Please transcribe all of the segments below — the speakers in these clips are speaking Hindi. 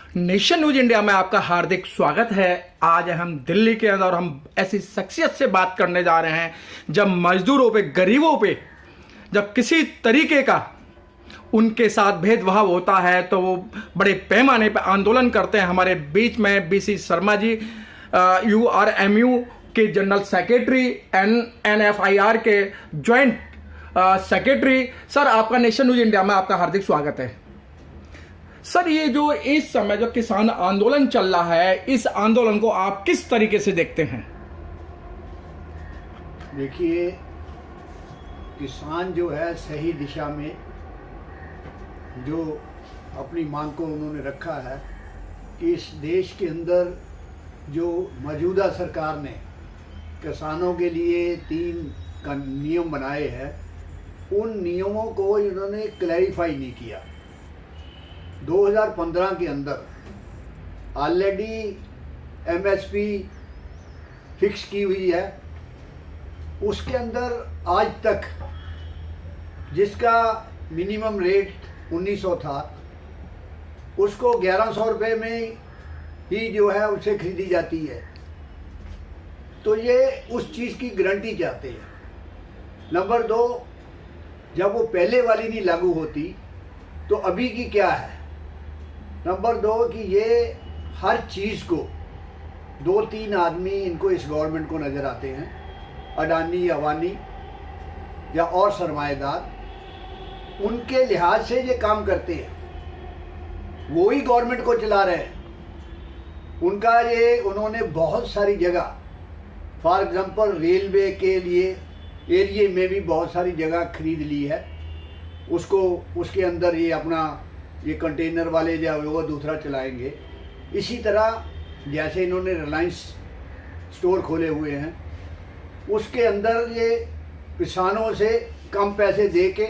नेशन न्यूज इंडिया में आपका हार्दिक स्वागत है। आज हम दिल्ली के अंदर हम ऐसी शख्सियत से बात करने जा रहे हैं जब मजदूरों पे, गरीबों पे जब किसी तरीके का उनके साथ भेदभाव होता है तो वो बड़े पैमाने पर आंदोलन करते हैं। हमारे बीच में बीसी शर्मा जी, URMU के जनरल सेक्रेटरी, NFIR के ज्वाइंट सेक्रेटरी। सर, आपका नेशन न्यूज इंडिया में आपका हार्दिक स्वागत है। सर, ये जो इस समय जो किसान आंदोलन चल रहा है, इस आंदोलन को आप किस तरीके से देखते हैं? देखिए, किसान जो है सही दिशा में जो अपनी मांग को उन्होंने रखा है कि इस देश के अंदर जो मौजूदा सरकार ने किसानों के लिए 3 नियम बनाए हैं, उन नियमों को इन्होंने क्लैरिफाई नहीं किया। 2015 के अंदर ऑलरेडी MSP फिक्स की हुई है। उसके अंदर आज तक जिसका मिनिमम रेट 1900 था, उसको 1100 रुपये में ही जो है उसे खरीदी जाती है। तो ये उस चीज़ की गारंटी चाहते हैं। नंबर 2, जब वो पहले वाली नहीं लागू होती तो अभी की क्या है। नंबर 2 कि ये हर चीज़ को 2-3 आदमी इनको इस गवर्नमेंट को नज़र आते हैं, अडानी, अवानी या और सरमाएदार, उनके लिहाज से ये काम करते हैं। वो ही गवर्नमेंट को चला रहे हैं। उनका ये उन्होंने बहुत सारी जगह, फॉर एग्जांपल रेलवे के लिए एरिए में भी बहुत सारी जगह खरीद ली है। उसको उसके अंदर ये अपना ये कंटेनर वाले जो वो दूसरा चलाएंगे। इसी तरह जैसे इन्होंने रिलायंस स्टोर खोले हुए हैं, उसके अंदर ये किसानों से कम पैसे दे के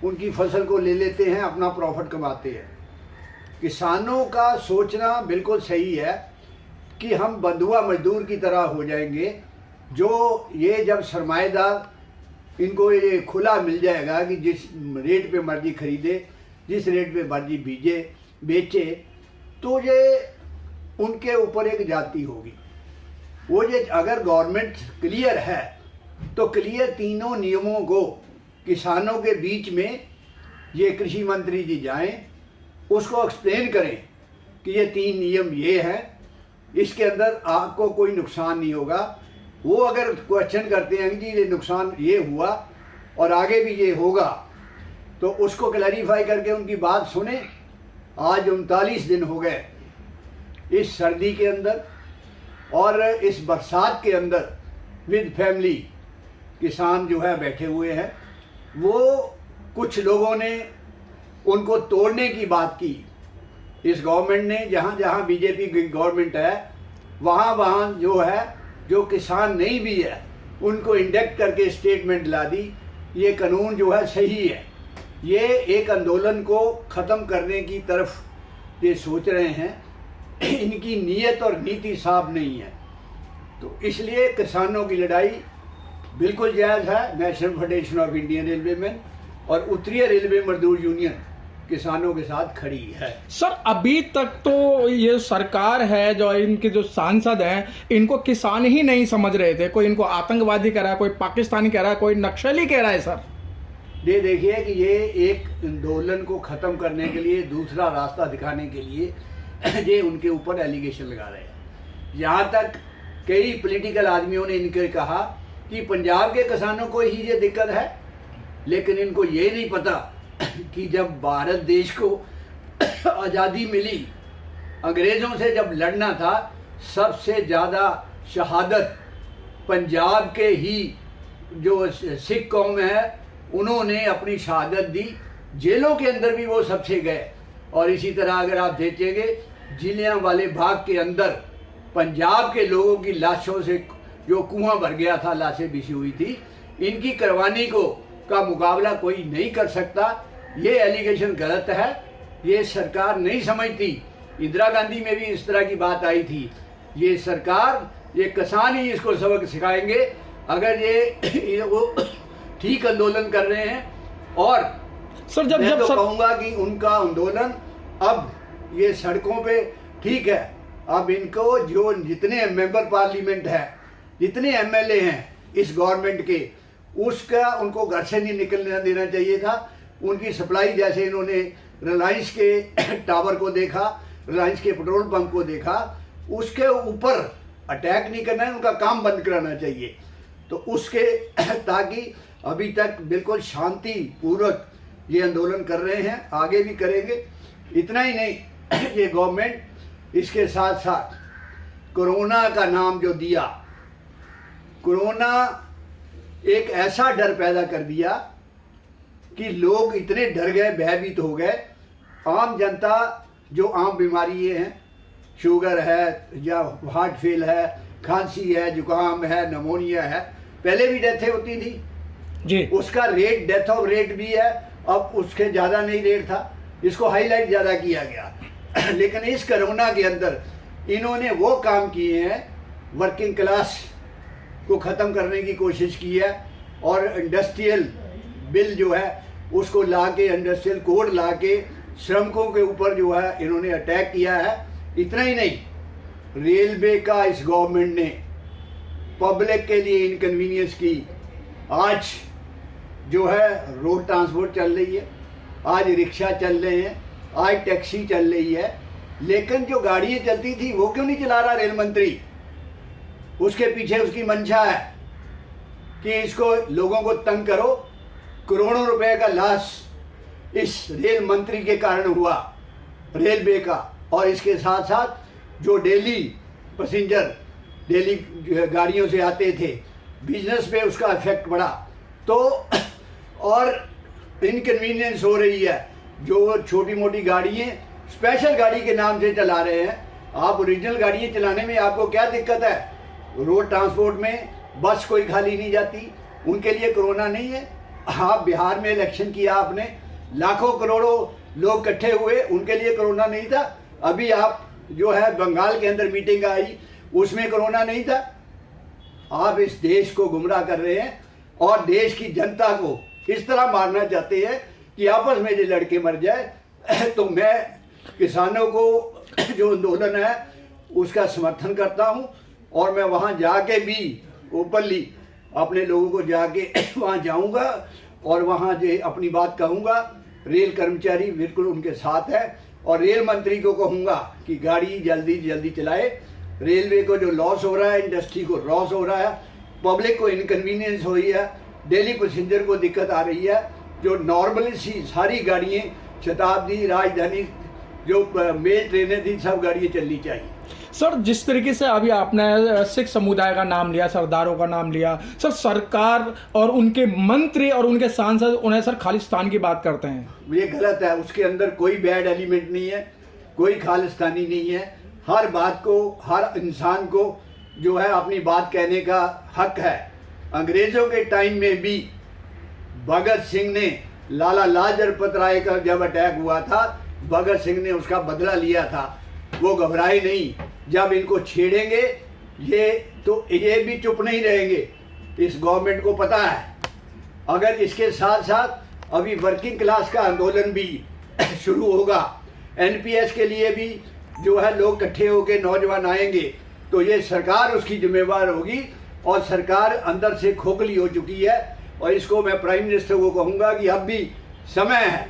उनकी फसल को ले लेते हैं, अपना प्रॉफिट कमाते हैं। किसानों का सोचना बिल्कुल सही है कि हम बंधुआ मजदूर की तरह हो जाएंगे। जो ये जब सरमाएदार इनको ये खुला मिल जाएगा कि जिस रेट पे मर्जी खरीदे, जिस रेट पे मर्जी बेचे, तो ये उनके ऊपर एक जाति होगी। वो ये अगर गवर्नमेंट क्लियर है तो क्लियर तीनों नियमों को किसानों के बीच में ये कृषि मंत्री जी जाएं, उसको एक्सप्लेन करें कि ये 3 नियम ये हैं, इसके अंदर आपको कोई नुकसान नहीं होगा। वो अगर क्वेश्चन करते हैं कि ये नुकसान ये हुआ और आगे भी ये होगा, तो उसको क्लैरिफाई करके उनकी बात सुने। आज 39 दिन हो गए इस सर्दी के अंदर और इस बरसात के अंदर विद फैमिली किसान जो है बैठे हुए हैं। वो कुछ लोगों ने उनको तोड़ने की बात की। इस गवर्नमेंट ने जहाँ जहाँ बीजेपी की गवर्नमेंट है, वहाँ वहाँ जो है, जो किसान नहीं भी है, उनको इंडेक्ट करके स्टेटमेंट ला दी। ये कानून जो है सही है। ये एक आंदोलन को ख़त्म करने की तरफ ये सोच रहे हैं। इनकी नीयत और नीति साफ नहीं है। तो इसलिए किसानों की लड़ाई बिल्कुल जायज़ है। National federation of Indian railwaymen और उत्तरीय रेलवे मजदूर यूनियन किसानों के साथ खड़ी है। सर, अभी तक तो ये सरकार है, जो इनके जो सांसद हैं, इनको किसान ही नहीं समझ रहे थे। कोई इनको आतंकवादी कह रहा है, कोई पाकिस्तानी कह रहा है, कोई नक्सली कह रहा है। सर, ये देखिए कि ये एक आंदोलन को ख़त्म करने के लिए, दूसरा रास्ता दिखाने के लिए ये उनके ऊपर एलिगेशन लगा रहे हैं। यहाँ तक कई पॉलिटिकल आदमियों ने इनके कहा कि पंजाब के किसानों को ही ये दिक्कत है, लेकिन इनको ये नहीं पता कि जब भारत देश को आज़ादी मिली, अंग्रेज़ों से जब लड़ना था, सबसे ज़्यादा शहादत पंजाब के ही जो सिख कौम है, उन्होंने अपनी शहादत दी। जेलों के अंदर भी वो सबसे गए। और इसी तरह अगर आप देखेंगे, जलियांवाला बाग के अंदर पंजाब के लोगों की लाशों से जो कुआं भर गया था, लाशें बिछी हुई थी। इनकी कुर्बानी का मुकाबला कोई नहीं कर सकता। ये एलिगेशन गलत है। ये सरकार नहीं समझती। इंदिरा गांधी में भी इस तरह की बात आई थी। ये सरकार, ये किसान ही इसको सबक सिखाएंगे अगर ये वो ठीक आंदोलन कर रहे हैं। और सर, जब मैं तो कहूँगा कि उनका आंदोलन अब ये सड़कों पे ठीक है, अब इनको जो जितने मेंबर पार्लियामेंट है, जितने एमएलए हैं इस गवर्नमेंट के, उसका उनको घर से नहीं निकलने देना चाहिए था। उनकी सप्लाई, जैसे इन्होंने रिलायंस के टावर को देखा, रिलायंस के पेट्रोल पंप को देखा, उसके ऊपर अटैक नहीं करना है, उनका काम बंद कराना चाहिए। तो उसके ताकि अभी तक बिल्कुल शांति पूर्वक ये आंदोलन कर रहे हैं, आगे भी करेंगे। इतना ही नहीं, ये गवर्नमेंट इसके साथ साथ कोरोना का नाम जो दिया, कोरोना एक ऐसा डर पैदा कर दिया कि लोग इतने डर गए, भयभीत हो गए। आम जनता जो आम बीमारी हैं, शुगर है या हार्ट फेल है, खांसी है, जुकाम है, नमोनिया है, पहले भी डेथें होती थी जी, उसका रेट, डेथ ऑफ रेट भी है, अब उसके ज़्यादा नहीं रेट था, इसको हाईलाइट ज़्यादा किया गया। लेकिन इस कोरोना के अंदर इन्होंने वो काम किए हैं, वर्किंग क्लास को ख़त्म करने की कोशिश की है, और इंडस्ट्रियल बिल जो है उसको ला के, इंडस्ट्रियल कोड ला के श्रमिकों के ऊपर जो है इन्होंने अटैक किया है। इतना ही नहीं, रेलवे का इस गवर्नमेंट ने पब्लिक के लिए इनकन्वीनियंस की। आज जो है रोड ट्रांसपोर्ट चल रही है, आज रिक्शा चल रहे हैं, आज टैक्सी चल रही है, लेकिन जो गाड़ियाँ चलती थी वो क्यों नहीं चला रहा रेल मंत्री? उसके पीछे उसकी मंशा है कि इसको लोगों को तंग करो। करोड़ों रुपए का लॉस इस रेल मंत्री के कारण हुआ, रेलवे का। और इसके साथ साथ जो डेली पैसेंजर डेली गाड़ियों से आते थे, बिजनेस पे उसका इफेक्ट पड़ा। तो और इनकन्वीनियंस हो रही है, जो छोटी मोटी गाड़ियाँ स्पेशल गाड़ी के नाम से चला रहे हैं। आप ओरिजिनल गाड़ियाँ चलाने में आपको क्या दिक्कत है? रोड ट्रांसपोर्ट में बस कोई खाली नहीं जाती, उनके लिए कोरोना नहीं है। आप बिहार में इलेक्शन किया आपने, लाखों करोड़ों लोग इकट्ठे हुए, उनके लिए कोरोना नहीं था। अभी आप जो है बंगाल के अंदर मीटिंग आई, उसमें कोरोना नहीं था। आप इस देश को गुमराह कर रहे हैं और देश की जनता को इस तरह मारना चाहते हैं कि आपस में जो लड़के मर जाए। तो मैं किसानों को जो आंदोलन है उसका समर्थन करता हूं, और मैं वहां जाके भी ओपनली अपने लोगों को जाके वहां जाऊंगा और वहां जो अपनी बात कहूंगा। रेल कर्मचारी बिल्कुल उनके साथ है, और रेल मंत्री को कहूंगा कि गाड़ी जल्दी जल्दी चलाए। रेलवे को जो लॉस हो रहा है, इंडस्ट्री को लॉस हो रहा है, पब्लिक को इनकन्वीनियंस हो रही है, डेली पैसेंजर को दिक्कत आ रही है। जो नॉर्मली सी सारी गाड़ियाँ, शताब्दी, राजधानी, जो मेल ट्रेनें थी, सब गाड़ियाँ चलनी चाहिए। सर, जिस तरीके से अभी आपने सिख समुदाय का नाम लिया, सरदारों का नाम लिया, सर सरकार और उनके मंत्री और उनके सांसद उन्हें सर खालिस्तान की बात करते हैं, ये गलत है। उसके अंदर कोई बैड एलिमेंट नहीं है, कोई खालिस्तानी नहीं है। हर बात को, हर इंसान को जो है अपनी बात कहने का हक है। अंग्रेजों के टाइम में भी भगत सिंह ने, लाला लाजपत राय का जब अटैक हुआ था, भगत सिंह ने उसका बदला लिया था। वो घबराए नहीं। जब इनको छेड़ेंगे ये, तो ये भी चुप नहीं रहेंगे, इस गवर्नमेंट को पता है। अगर इसके साथ साथ अभी वर्किंग क्लास का आंदोलन भी शुरू होगा, एनपीएस के लिए भी जो है लोग इकट्ठे होकर नौजवान आएंगे, तो ये सरकार उसकी जिम्मेवार होगी। और सरकार अंदर से खोखली हो चुकी है, और इसको मैं प्राइम मिनिस्टर को कहूँगा कि अब भी समय है,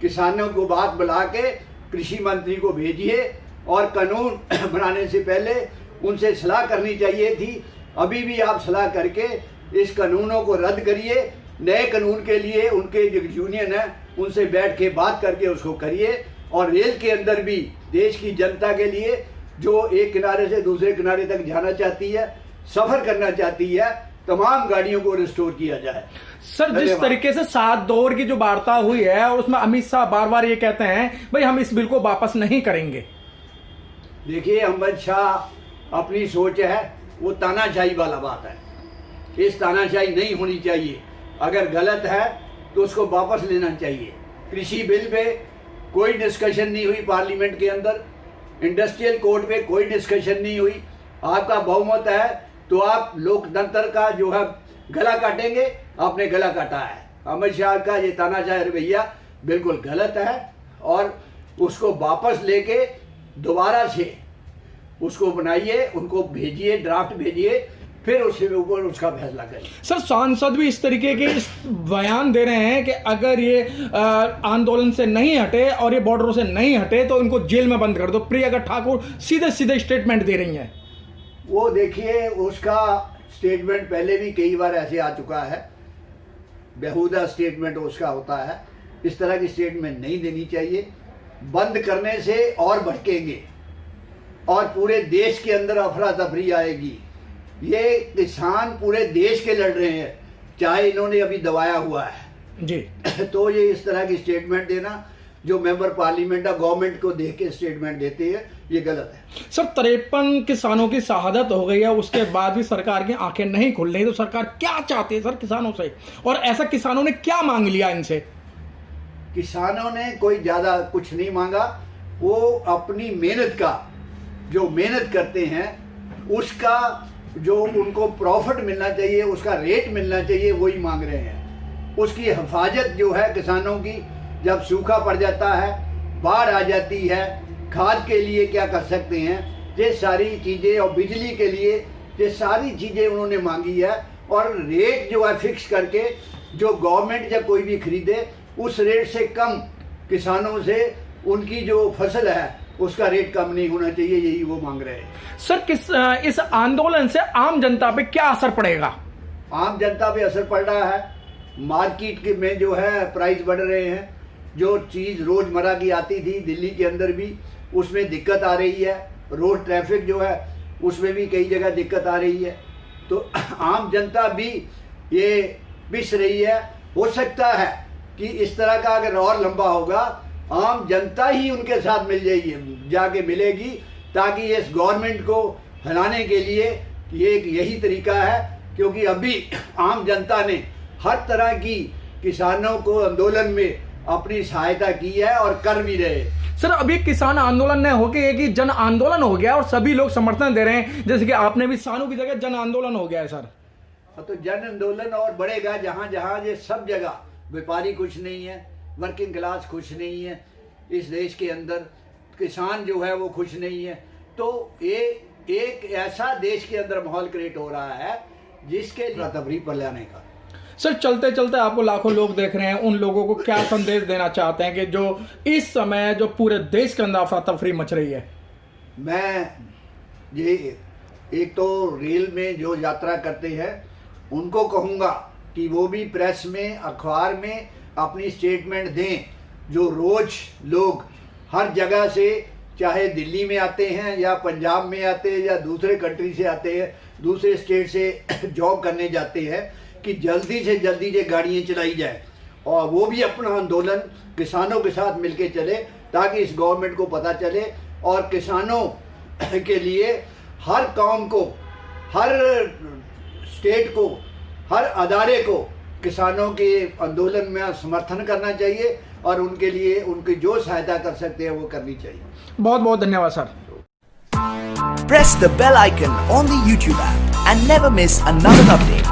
किसानों को बात बुला के कृषि मंत्री को भेजिए, और कानून बनाने से पहले उनसे सलाह करनी चाहिए थी। अभी भी आप सलाह करके इस कानूनों को रद्द करिए। नए कानून के लिए उनके जो यूनियन है उनसे बैठ के बात करके उसको करिए। और रेल के अंदर भी देश की जनता के लिए जो एक किनारे से दूसरे किनारे तक जाना चाहती है, सफ़र करना चाहती है, तमाम गाड़ियों को रिस्टोर किया जाए। सर, जिस तरीके से 7 दौर की जो वार्ता हुई है, और उसमें अमित शाह बार बार ये कहते हैं भाई हम इस बिल को वापस नहीं करेंगे। देखिए, अमित शाह अपनी सोच है, वो तानाशाही वाला बात है। इस तानाशाही नहीं होनी चाहिए। अगर गलत है तो उसको वापस लेना चाहिए। कृषि बिल पे कोई डिस्कशन नहीं हुई पार्लियामेंट के अंदर, इंडस्ट्रियल कोड पे कोई डिस्कशन नहीं हुई। आपका बहुमत है तो आप लोकतंत्र का जो है गला काटेंगे, आपने गला काटा है। अमित शाह का ये तानाशाही रवैया बिल्कुल गलत है, और उसको वापस लेके दोबारा से उसको बनाइए, उनको भेजिए, ड्राफ्ट भेजिए, फिर उसके ऊपर उसका फैसला करिए। सर सांसद भी इस तरीके के बयान दे रहे हैं कि अगर ये आंदोलन से नहीं हटे और ये बॉर्डरों से नहीं हटे तो इनको जेल में बंद कर दो। प्रियंका ठाकुर सीधे सीधे स्टेटमेंट दे रही हैं। वो देखिए, उसका स्टेटमेंट पहले भी कई बार ऐसे आ चुका है, बेहुदा स्टेटमेंट उसका होता है। इस तरह की स्टेटमेंट नहीं देनी चाहिए। बंद करने से और भटकेंगे और पूरे देश के अंदर अफरा तफरी आएगी। ये किसान पूरे देश के लड़ रहे हैं, चाहे इन्होंने अभी दबाया हुआ है जी। तो ये इस तरह की स्टेटमेंट देना, जो मेंबर पार्लियामेंट है गवर्नमेंट को देख के स्टेटमेंट देते हैं, ये गलत है। सर 53 किसानों की शहादत हो गई है, उसके बाद भी सरकार की आंखें नहीं खुल रही, तो सरकार क्या चाहती है सर किसानों से, और ऐसा किसानों ने क्या मांग लिया इनसे? किसानों ने कोई ज़्यादा कुछ नहीं मांगा। वो अपनी मेहनत का, जो मेहनत करते हैं उसका जो उनको प्रॉफिट मिलना चाहिए, उसका रेट मिलना चाहिए, वही मांग रहे हैं। उसकी हिफाजत जो है किसानों की, जब सूखा पड़ जाता है, बाढ़ आ जाती है, खाद के लिए क्या कर सकते हैं, ये सारी चीज़ें, और बिजली के लिए ये सारी चीज़ें उन्होंने मांगी है। और रेट जो है फिक्स करके, जो गवर्नमेंट जब कोई भी खरीदे उस रेट से कम किसानों से उनकी जो फसल है उसका रेट कम नहीं होना चाहिए, यही वो मांग रहे हैं। सर इस आंदोलन से आम जनता पे क्या असर पड़ेगा? आम जनता पे असर पड़ रहा है। मार्केट के में जो है प्राइस बढ़ रहे हैं। जो चीज़ रोज़मर्रा की आती थी दिल्ली के अंदर भी, उसमें दिक्कत आ रही है। रोड ट्रैफिक जो है उसमें भी कई जगह दिक्कत आ रही है। तो आम जनता भी ये पिस रही है। हो सकता है कि इस तरह का अगर और लंबा होगा, आम जनता ही उनके साथ जाके मिलेगी, ताकि इस गवर्नमेंट को हिलाने के लिए ये एक यही तरीका है। क्योंकि अभी आम जनता ने हर तरह की किसानों को आंदोलन में अपनी सहायता की है और कर भी रहे। सर अभी किसान आंदोलन न होके एक ही जन आंदोलन हो गया और सभी लोग समर्थन दे रहे हैं, जैसे कि आपने भी सानू की जगह जन आंदोलन हो गया है सर। तो जन आंदोलन और बढ़ेगा। जहाँ जहाँ ये सब जगह व्यापारी खुश नहीं है, वर्किंग क्लास खुश नहीं है, इस देश के अंदर किसान जो है वो खुश नहीं है, तो ये एक ऐसा देश के अंदर माहौल क्रिएट हो रहा है जिसके तफरी पर लाने का। सर चलते चलते आपको लाखों लोग देख रहे हैं, उन लोगों को क्या संदेश देना चाहते हैं कि जो इस समय जो पूरे देश के अंदर अफरा तफरी मच रही है? मैं ये एक तो रेल में जो यात्रा करते हैं उनको कहूँगा कि वो भी प्रेस में, अखबार में अपनी स्टेटमेंट दें। जो रोज लोग हर जगह से, चाहे दिल्ली में आते हैं या पंजाब में आते हैं या दूसरे कंट्री से आते हैं, दूसरे स्टेट से जॉब करने जाते हैं, कि जल्दी से जल्दी ये गाड़ियाँ चलाई जाए और वो भी अपना आंदोलन किसानों के साथ मिलके चले, ताकि इस गवर्नमेंट को पता चले और किसानों के लिए हर कौम को, हर स्टेट को, हर अदारे को किसानों के आंदोलन में समर्थन करना चाहिए और उनके लिए उनकी जो सहायता कर सकते हैं वो करनी चाहिए। बहुत बहुत धन्यवाद sir. Press the bell icon on the YouTube app and never miss another update.